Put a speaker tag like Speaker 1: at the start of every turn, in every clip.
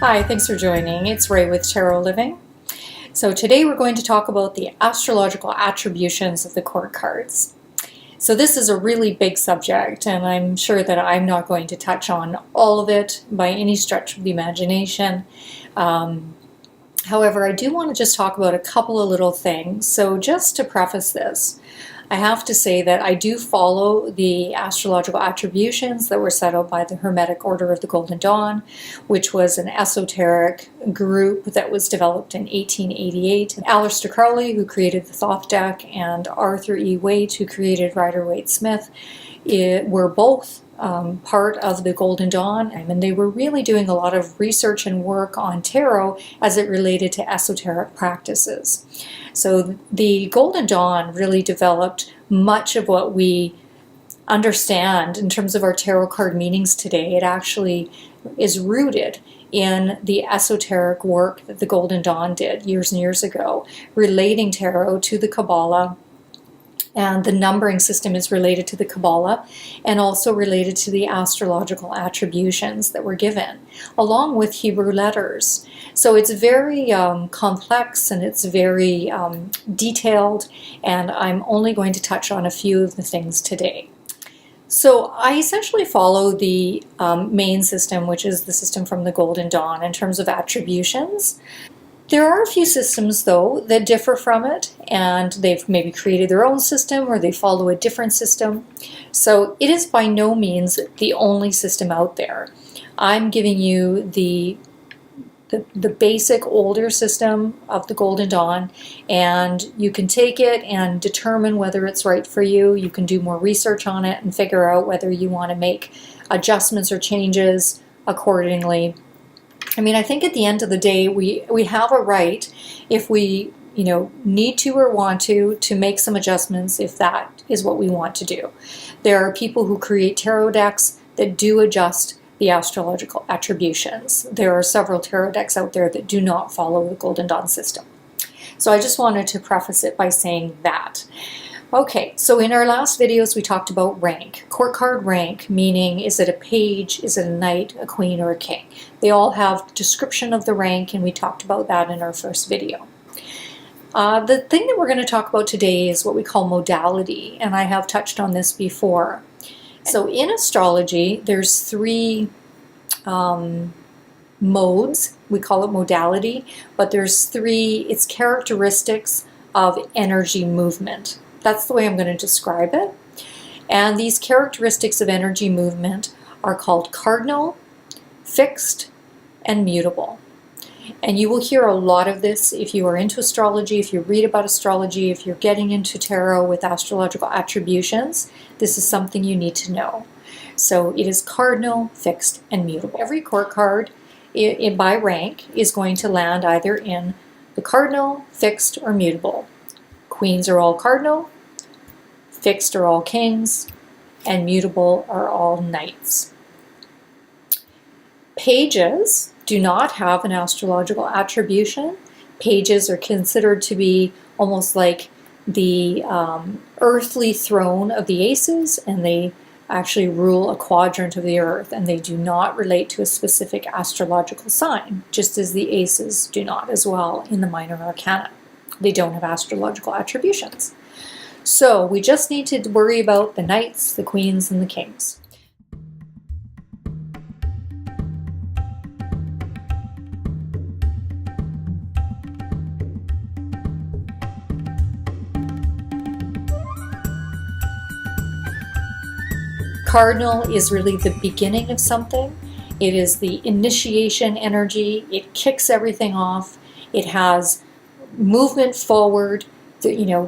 Speaker 1: Hi, thanks for joining. It's Ray with Tarot Living. So today we're going to talk about the astrological attributions of the court cards. So this is a really big subject, and I'm sure that I'm not going to touch on all of it by any stretch of the imagination. However, I do want to just talk about a couple of little things. So just to preface this, I have to say that I do follow the astrological attributions that were set out by the Hermetic Order of the Golden Dawn, which was an esoteric group that was developed in 1888. Aleister Crowley, who created the Thoth deck, and Arthur E. Waite, who created Rider-Waite-Smith, were both part of the Golden Dawn, and they were really doing a lot of research and work on tarot as it related to esoteric practices. So the Golden Dawn really developed much of what we understand in terms of our tarot card meanings today. It actually is rooted in the esoteric work that the Golden Dawn did years and years ago, relating tarot to the Kabbalah. And the numbering system is related to the Kabbalah and also related to the astrological attributions that were given, along with Hebrew letters. So it's very complex and it's very detailed, and I'm only going to touch on a few of the things today. So I essentially follow the main system, which is the system from the Golden Dawn in terms of attributions. There are a few systems, though, that differ from it, and they've maybe created their own system or they follow a different system. So it is by no means the only system out there. I'm giving you the basic older system of the Golden Dawn, and you can take it and determine whether it's right for you. You can do more research on it and figure out whether you want to make adjustments or changes accordingly. I mean, I think at the end of the day, we have a right, if we need to or want to make some adjustments if that is what we want to do. There are people who create tarot decks that do adjust the astrological attributions. There are several tarot decks out there that do not follow the Golden Dawn system. So I just wanted to preface it by saying that. Okay, so in our last videos we talked about rank. Court card rank, meaning is it a page, is it a knight, a queen, or a king? They all have description of the rank, and we talked about that in our first video. The thing that we're going to talk about today is what we call modality, and I have touched on this before. So in astrology, there's three modes. We call it modality, but there's three, it's characteristics of energy movement. That's the way I'm going to describe it. And these characteristics of energy movement are called cardinal, fixed, and mutable. And you will hear a lot of this if you are into astrology, if you read about astrology, if you're getting into tarot with astrological attributions. This is something you need to know. So it is cardinal, fixed, and mutable. Every court card by rank is going to land either in the cardinal, fixed, or mutable. Queens are all cardinal, fixed are all kings, and mutable are all knights. Pages do not have an astrological attribution. Pages are considered to be almost like the earthly throne of the aces, and they actually rule a quadrant of the earth, and they do not relate to a specific astrological sign, just as the aces do not as well in the minor arcana. They don't have astrological attributions. So we just need to worry about the knights, the queens, and the kings. Cardinal is really the beginning of something. It is the initiation energy. It kicks everything off. It has movement forward.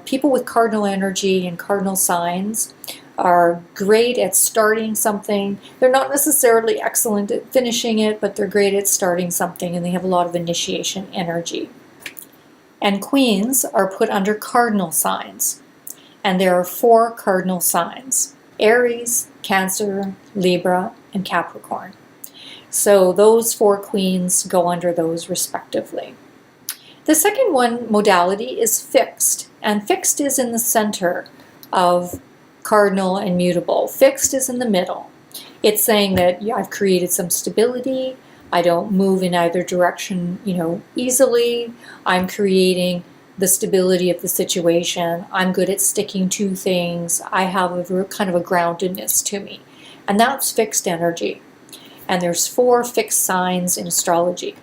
Speaker 1: People with cardinal energy and cardinal signs are great at starting something. They're not necessarily excellent at finishing it, but they're great at starting something, and they have a lot of initiation energy. And queens are put under cardinal signs. And there are 4 cardinal signs: Aries, Cancer, Libra, and Capricorn. So those 4 queens go under those respectively. The second one, modality, is fixed, and fixed is in the center of cardinal and mutable. Fixed is in the middle. It's saying that I've created some stability, I don't move in either direction, easily. I'm creating the stability of the situation. I'm good at sticking to things. I have a kind of a groundedness to me. And that's fixed energy. And there's 4 fixed signs in astrology.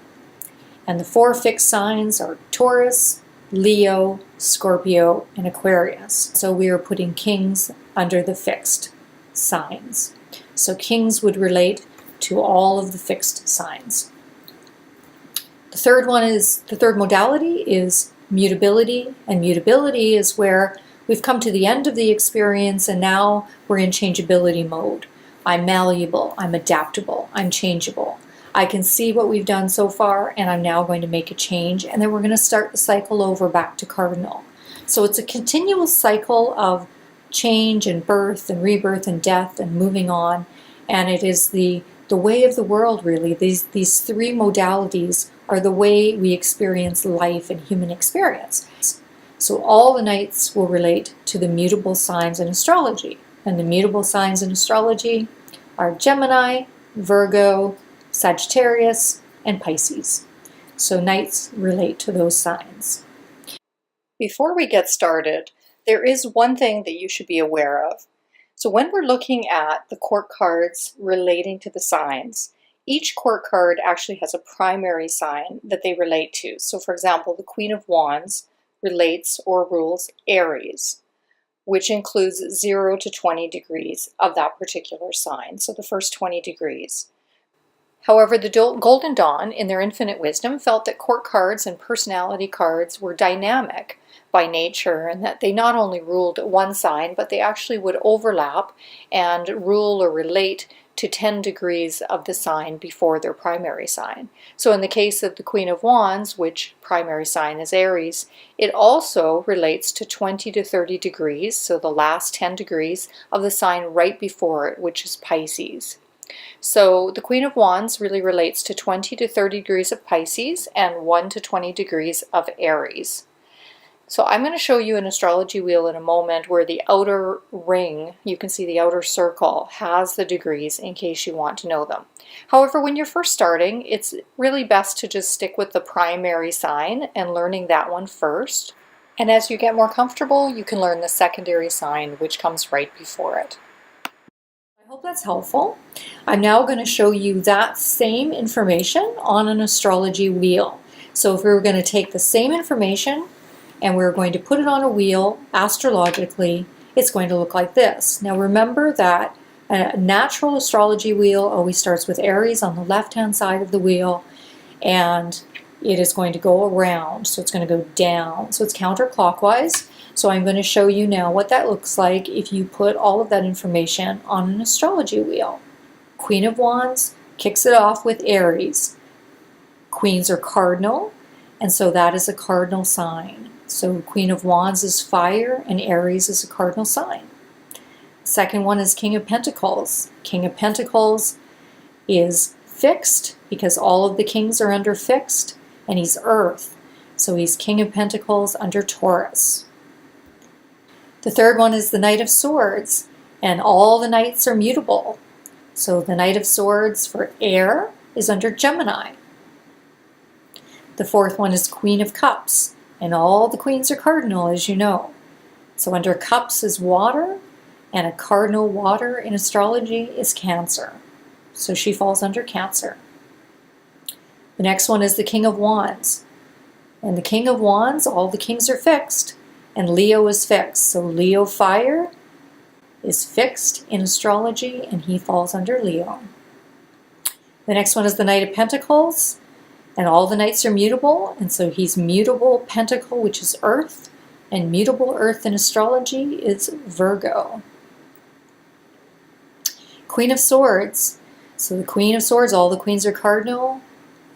Speaker 1: And the 4 fixed signs are Taurus, Leo, Scorpio, and Aquarius. So we are putting kings under the fixed signs. So kings would relate to all of the fixed signs. The third modality is mutability, and mutability is where we've come to the end of the experience and now we're in changeability mode. I'm malleable, I'm adaptable, I'm changeable. I can see what we've done so far and I'm now going to make a change, and then we're going to start the cycle over back to Cardinal. So it's a continual cycle of change and birth and rebirth and death and moving on, and it is the way of the world, really. These 3 modalities are the way we experience life and human experience. So all the nights will relate to the mutable signs in astrology. And the mutable signs in astrology are Gemini, Virgo, Sagittarius, and Pisces. So nights relate to those signs. Before we get started, there is one thing that you should be aware of. So when we're looking at the court cards relating to the signs, each court card actually has a primary sign that they relate to. So for example, the Queen of Wands relates or rules Aries, which includes 0 to 20 degrees of that particular sign, so the first 20 degrees. However, the Golden Dawn, in their infinite wisdom, felt that court cards and personality cards were dynamic by nature, and that they not only ruled one sign, but they actually would overlap and rule or relate to 10 degrees of the sign before their primary sign. So in the case of the Queen of Wands, which primary sign is Aries, it also relates to 20 to 30 degrees, so the last 10 degrees of the sign right before it, which is Pisces. So the Queen of Wands really relates to 20 to 30 degrees of Pisces and 1 to 20 degrees of Aries. So I'm going to show you an astrology wheel in a moment where the outer ring, you can see the outer circle, has the degrees in case you want to know them. However, when you're first starting, it's really best to just stick with the primary sign and learning that one first. And as you get more comfortable, you can learn the secondary sign, which comes right before it. I hope that's helpful. I'm now going to show you that same information on an astrology wheel. So if we were going to take the same information and we're going to put it on a wheel astrologically, it's going to look like this. Now remember that a natural astrology wheel always starts with Aries on the left-hand side of the wheel, and it is going to go around, so it's going to go down. So it's counterclockwise. So I'm going to show you now what that looks like if you put all of that information on an astrology wheel. Queen of Wands kicks it off with Aries. Queens are cardinal, and so that is a cardinal sign. So Queen of Wands is fire, and Aries is a cardinal sign. Second one is King of Pentacles. King of Pentacles is fixed because all of the kings are under fixed, and he's earth. So he's King of Pentacles under Taurus. The third one is the Knight of Swords, and all the knights are mutable. So the Knight of Swords for air is under Gemini. The fourth one is Queen of Cups, and all the queens are cardinal, as you know. So under Cups is water, and a cardinal water in astrology is Cancer. So she falls under Cancer. The next one is the King of Wands. And the King of Wands, all the kings are fixed, and Leo is fixed. So Leo fire is fixed in astrology, and he falls under Leo. The next one is the Knight of Pentacles, and all the knights are mutable, and so he's mutable Pentacle, which is earth, and mutable earth in astrology is Virgo. Queen of Swords. So the Queen of Swords, all the queens are cardinal,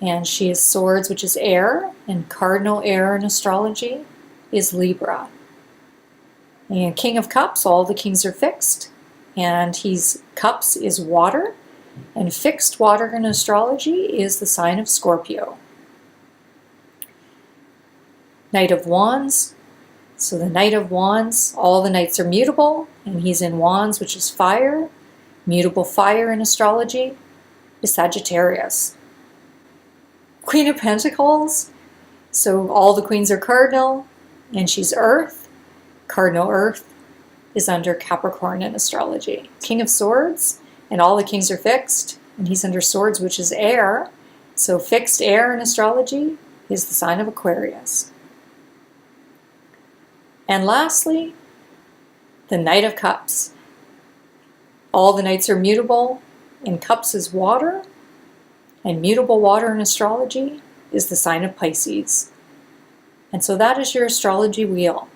Speaker 1: and she is Swords, which is air, and cardinal air in astrology is Libra. And King of Cups, all the kings are fixed, and Cups is water, and fixed water in astrology is the sign of Scorpio. Knight of Wands. So the Knight of Wands, all the knights are mutable, and he's in Wands, which is fire. Mutable fire in astrology is Sagittarius. Queen of Pentacles, so all the queens are cardinal, and she's Earth. Cardinal Earth is under Capricorn in astrology. King of Swords, and all the kings are fixed, and he's under Swords, which is air. So fixed air in astrology is the sign of Aquarius. And lastly, the Knight of Cups. All the knights are mutable, and cups is water, and mutable water in astrology is the sign of Pisces. And so that is your astrology wheel.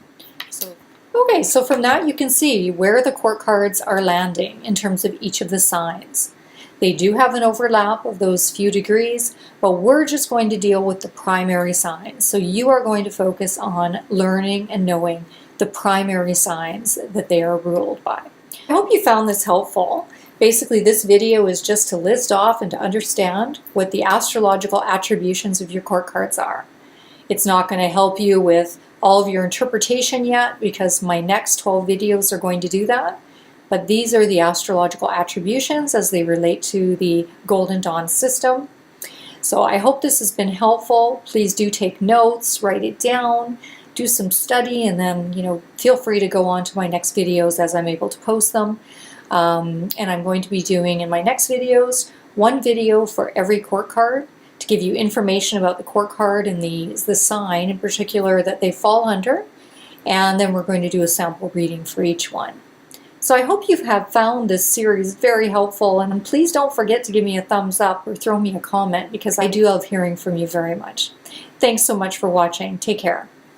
Speaker 1: Okay, so from that you can see where the court cards are landing in terms of each of the signs. They do have an overlap of those few degrees, but we're just going to deal with the primary signs. So you are going to focus on learning and knowing the primary signs that they are ruled by. I hope you found this helpful. Basically, this video is just to list off and to understand what the astrological attributions of your court cards are. It's not going to help you with all of your interpretation yet, because my next 12 videos are going to do that. But these are the astrological attributions as they relate to the Golden Dawn system. So I hope this has been helpful. Please do take notes, write it down, do some study, and then, feel free to go on to my next videos as I'm able to post them. And I'm going to be doing in my next videos one video for every court card to give you information about the court card and the sign in particular that they fall under. And then we're going to do a sample reading for each one. So I hope you have found this series very helpful, and please don't forget to give me a thumbs up or throw me a comment, because I do love hearing from you very much. Thanks so much for watching. Take care.